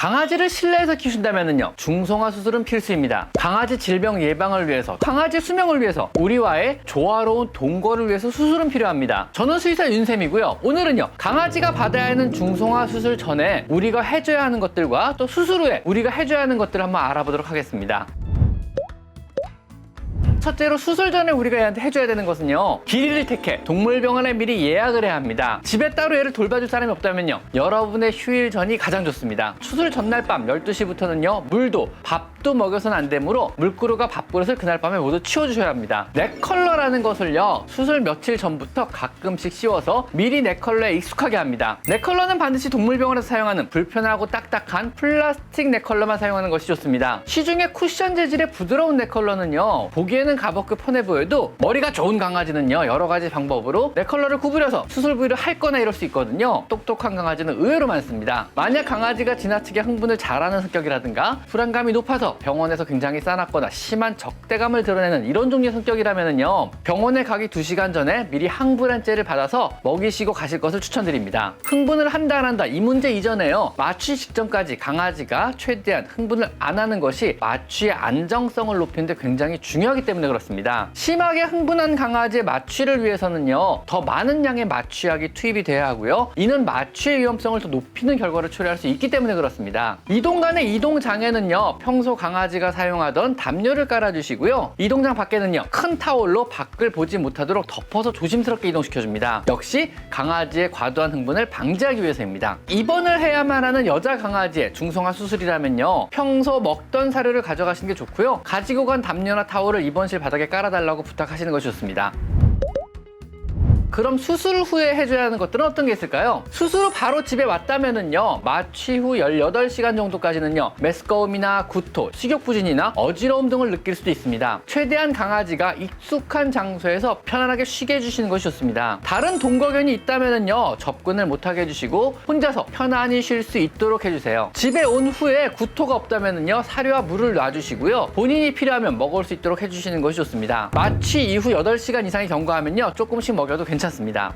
강아지를 실내에서 키우신다면요, 중성화 수술은 필수입니다. 강아지 질병 예방을 위해서, 강아지 수명을 위해서, 우리와의 조화로운 동거를 위해서 수술은 필요합니다. 저는 수의사 윤쌤이고요. 오늘은요, 강아지가 받아야 하는 중성화 수술 전에 우리가 해줘야 하는 것들과 또 수술 후에 우리가 해줘야 하는 것들을 한번 알아보도록 하겠습니다. 첫째로 수술 전에 우리가 얘한테 해줘야 되는 것은요, 길이를 택해 동물병원에 미리 예약을 해야 합니다. 집에 따로 얘를 돌봐줄 사람이 없다면요, 여러분의 휴일 전이 가장 좋습니다. 수술 전날 밤 12시부터는요 물도 밥도 먹여서는 안 되므로 물그릇과 밥그릇을 그날 밤에 모두 치워주셔야 합니다. 넥컬러라는 것을요, 수술 며칠 전부터 가끔씩 씌워서 미리 넥컬러에 익숙하게 합니다. 넥컬러는 반드시 동물병원에서 사용하는 불편하고 딱딱한 플라스틱 넥컬러만 사용하는 것이 좋습니다. 시중에 쿠션 재질의 부드러운 넥컬러는요, 보기에는 가볍고 편해 보여도 머리가 좋은 강아지는요, 여러 가지 방법으로 넥컬러를 구부려서 수술 부위를 핥거나 이럴 수 있거든요. 똑똑한 강아지는 의외로 많습니다. 만약 강아지가 지나치게 흥분을 잘하는 성격이라든가 불안감이 높아서 병원에서 굉장히 싸납거나 심한 적대감을 드러내는 이런 종류의 성격이라면요, 병원에 가기 2시간 전에 미리 항불안제를 받아서 먹이시고 가실 것을 추천드립니다. 흥분을 한다 안 한다 이 문제 이전에요, 마취 직전까지 강아지가 최대한 흥분을 안 하는 것이 마취의 안정성을 높이는 데 굉장히 중요하기 때문에 그렇습니다. 심하게 흥분한 강아지의 마취를 위해서는요, 더 많은 양의 마취약이 투입이 돼야 하고요, 이는 마취의 위험성을 더 높이는 결과를 초래할 수 있기 때문에 그렇습니다. 이동간의 이동장에는요, 평소 강아지가 사용하던 담요를 깔아주시고요, 이동장 밖에는요, 큰 타올로 밖을 보지 못하도록 덮어서 조심스럽게 이동시켜줍니다. 역시 강아지의 과도한 흥분을 방지하기 위해서입니다. 입원을 해야만 하는 여자 강아지의 중성화 수술이라면요, 평소 먹던 사료를 가져가시는 게 좋고요, 가지고 간 담요나 타올을 입원실 바닥에 깔아달라고 부탁하시는 것이 좋습니다. 그럼 수술 후에 해줘야 하는 것들은 어떤 게 있을까요? 수술 후 바로 집에 왔다면은요, 마취 후 18시간 정도까지는요, 메스꺼움이나 구토, 식욕부진이나 어지러움 등을 느낄 수도 있습니다. 최대한 강아지가 익숙한 장소에서 편안하게 쉬게 해주시는 것이 좋습니다. 다른 동거견이 있다면은요, 접근을 못하게 해주시고 혼자서 편안히 쉴 수 있도록 해주세요. 집에 온 후에 구토가 없다면은요, 사료와 물을 놔주시고요, 본인이 필요하면 먹을 수 있도록 해주시는 것이 좋습니다. 마취 이후 8시간 이상이 경과하면요, 조금씩 먹여도 괜찮습니다.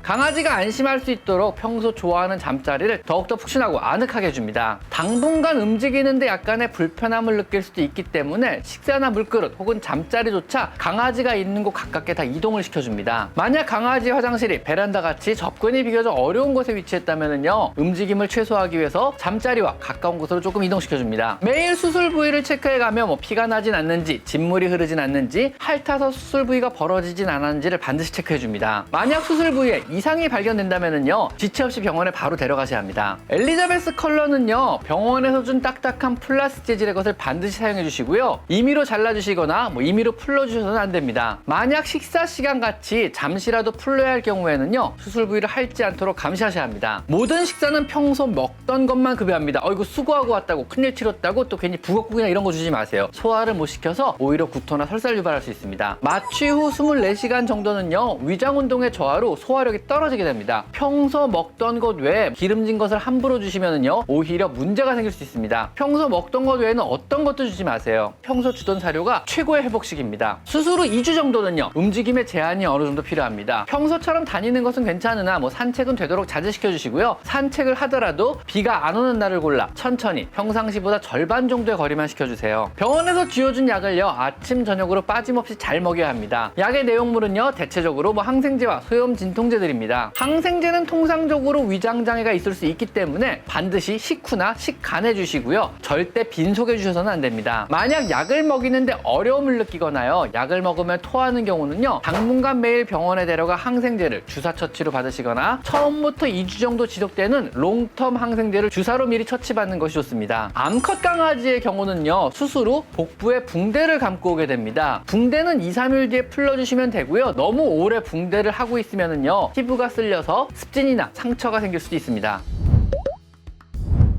강아지가 안심할 수 있도록 평소 좋아하는 잠자리를 더욱더 푹신하고 아늑하게 해줍니다. 당분간 움직이는데 약간의 불편함을 느낄 수도 있기 때문에 식사나 물그릇 혹은 잠자리조차 강아지가 있는 곳 가깝게 다 이동을 시켜줍니다. 만약 강아지 화장실이 베란다 같이 접근이 비교적 어려운 곳에 위치했다면요, 움직임을 최소화하기 위해서 잠자리와 가까운 곳으로 조금 이동시켜줍니다. 매일 수술 부위를 체크해가며 피가 나진 않는지, 진물이 흐르진 않는지, 핥아서 수술 부위가 벌어지진 않았는지를 반드시 체크해줍니다. 만약 수술 부위에 이상이 발견된다면요, 지체 없이 병원에 바로 데려가셔야 합니다. 엘리자베스 컬러는요, 병원에서 준 딱딱한 플라스틱 재질의 것을 반드시 사용해 주시고요, 임의로 잘라주시거나 임의로 풀러주셔서는 안 됩니다. 만약 식사 시간 같이 잠시라도 풀러야 할 경우에는요, 수술 부위를 핥지 않도록 감시하셔야 합니다. 모든 식사는 평소 먹던 것만 급여합니다. 이거 수고하고 왔다고 큰일 치렀다고 또 괜히 북엇국이나 이런 거 주지 마세요. 소화를 못 시켜서 오히려 구토나 설사를 유발할 수 있습니다. 마취 후 24시간 정도는요, 위장 운동의 저하로 소화력이 떨어지게 됩니다. 평소 먹던 것 외에 기름진 것을 함부로 주시면은요, 오히려 문제가 생길 수 있습니다. 평소 먹던 것 외에는 어떤 것도 주지 마세요. 평소 주던 사료가 최고의 회복식입니다. 수술 후 2주 정도는요, 움직임의 제한이 어느 정도 필요합니다. 평소처럼 다니는 것은 괜찮으나 산책은 되도록 자제시켜 주시고요, 산책을 하더라도 비가 안 오는 날을 골라 천천히 평상시보다 절반 정도의 거리만 시켜주세요. 병원에서 쥐어준 약을요, 아침 저녁으로 빠짐없이 잘 먹여야 합니다. 약의 내용물은요, 대체적으로 항생제와 소염 진통제들입니다. 항생제는 통상적으로 위장장애가 있을 수 있기 때문에 반드시 식후나 식간해 주시고요, 절대 빈속에 주셔서는 안 됩니다. 만약 약을 먹이는데 어려움을 느끼거나요, 약을 먹으면 토하는 경우는요, 당분간 매일 병원에 데려가 항생제를 주사 처치로 받으시거나 처음부터 2주 정도 지속되는 롱텀 항생제를 주사로 미리 처치받는 것이 좋습니다. 암컷 강아지의 경우는요, 수술 후 복부에 붕대를 감고 오게 됩니다. 붕대는 2-3일 뒤에 풀러주시면 되고요, 너무 오래 붕대를 하고 있으면은요, 피부가 쓸려서 습진이나 상처가 생길 수도 있습니다.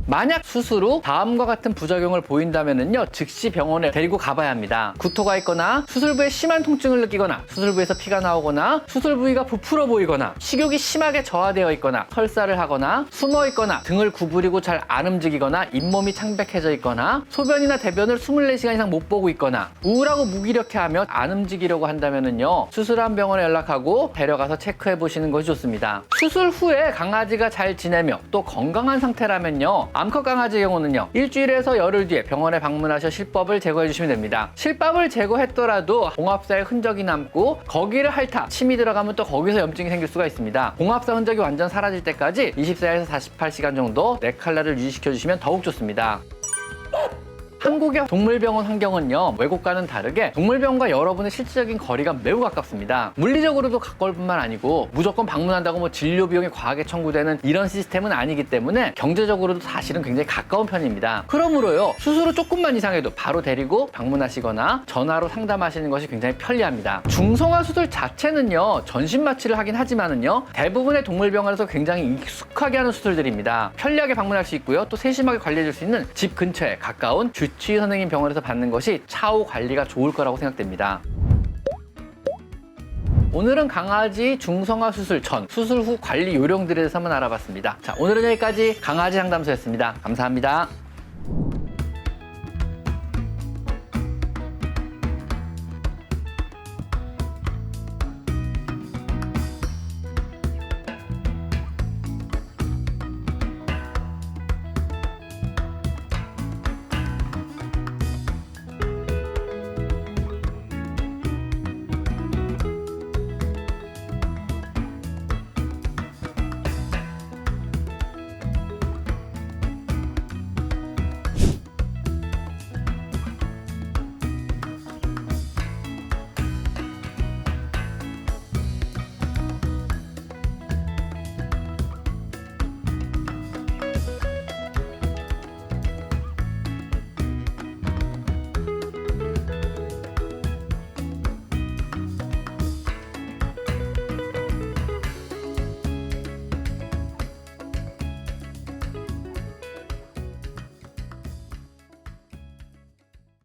만약 수술 후 다음과 같은 부작용을 보인다면요, 즉시 병원에 데리고 가봐야 합니다. 구토가 있거나 수술부에 심한 통증을 느끼거나 수술부에서 피가 나오거나 수술 부위가 부풀어 보이거나 식욕이 심하게 저하되어 있거나 설사를 하거나 숨어 있거나 등을 구부리고 잘 안 움직이거나 잇몸이 창백해져 있거나 소변이나 대변을 24시간 이상 못 보고 있거나 우울하고 무기력해하며 안 움직이려고 한다면요, 수술한 병원에 연락하고 데려가서 체크해 보시는 것이 좋습니다. 수술 후에 강아지가 잘 지내며 또 건강한 상태라면요, 암컷 강아지의 경우는요, 일주일에서 열흘 뒤에 병원에 방문하셔 실밥을 제거해 주시면 됩니다. 실밥을 제거했더라도 봉합사에 흔적이 남고 거기를 핥아 침이 들어가면 또 거기서 염증이 생길 수가 있습니다. 봉합사 흔적이 완전 사라질 때까지 24에서 48시간 정도 넥 칼라를 유지시켜 주시면 더욱 좋습니다. 한국의 동물병원 환경은요, 외국과는 다르게 동물병원과 여러분의 실질적인 거리가 매우 가깝습니다. 물리적으로도 가까울 뿐만 아니고 무조건 방문한다고 뭐 진료 비용이 과하게 청구되는 이런 시스템은 아니기 때문에 경제적으로도 사실은 굉장히 가까운 편입니다. 그러므로요, 수술 후 조금만 이상해도 바로 데리고 방문하시거나 전화로 상담하시는 것이 굉장히 편리합니다. 중성화 수술 자체는요, 전신 마취를 하긴 하지만은요, 대부분의 동물병원에서 굉장히 익숙하게 하는 수술들입니다. 편리하게 방문할 수 있고요, 또 세심하게 관리해 줄 수 있는 집 근처에 가까운 주치의 선생님 병원에서 받는 것이 차후 관리가 좋을 거라고 생각됩니다. 오늘은 강아지 중성화 수술 전, 수술 후 관리 요령들에 대해서 한번 알아봤습니다. 자, 오늘은 여기까지 강아지 상담소였습니다. 감사합니다.